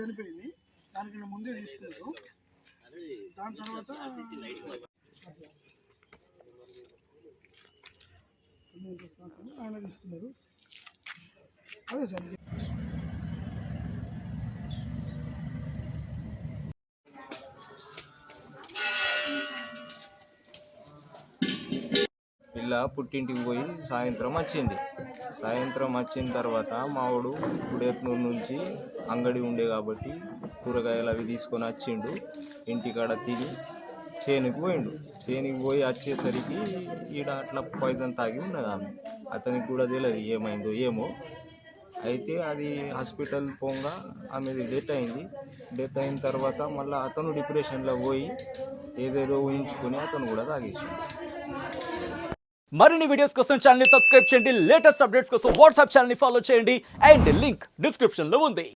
చనిపోయింది. దానికి ముందే తీసుకున్నారు. దాని తర్వాత ఆయన తీసుకున్నారు. అదే సార్ పిల్ల పుట్టింటికి పోయి సాయంత్రం వచ్చింది. సాయంత్రం వచ్చిన తర్వాత మావాడు గుడేట్నూరు నుంచి అంగడి ఉండే కాబట్టి కూరగాయలు అవి తీసుకొని వచ్చిండు. ఇంటికాడ తిని చేనుకి పోయిండు. చేనుకి పోయి వచ్చేసరికి ఈడ అట్లా పాయిజన్ తాగి ఉన్నది ఆమె. అతనికి కూడా తెలియదు ఏమైందో ఏమో. అయితే అది హాస్పిటల్ పోగా ఆమెది డెత్ అయింది. డెత్ అయిన తర్వాత మళ్ళీ అతను డిప్రెషన్లో పోయి ఏదేదో ఊహించుకొని అతను కూడా తాగేసిండు. మరిన్ని వీడియోస్ కోసం ఛానల్ ని సబ్స్క్రైబ్ చేయండి. లేటెస్ట్ అప్డేట్స్ కోసం వాట్సాప్ ఛానల్ ని ఫాలో చేయండి. అండ్ లింక్ డిస్క్రిప్షన్ లో ఉంది.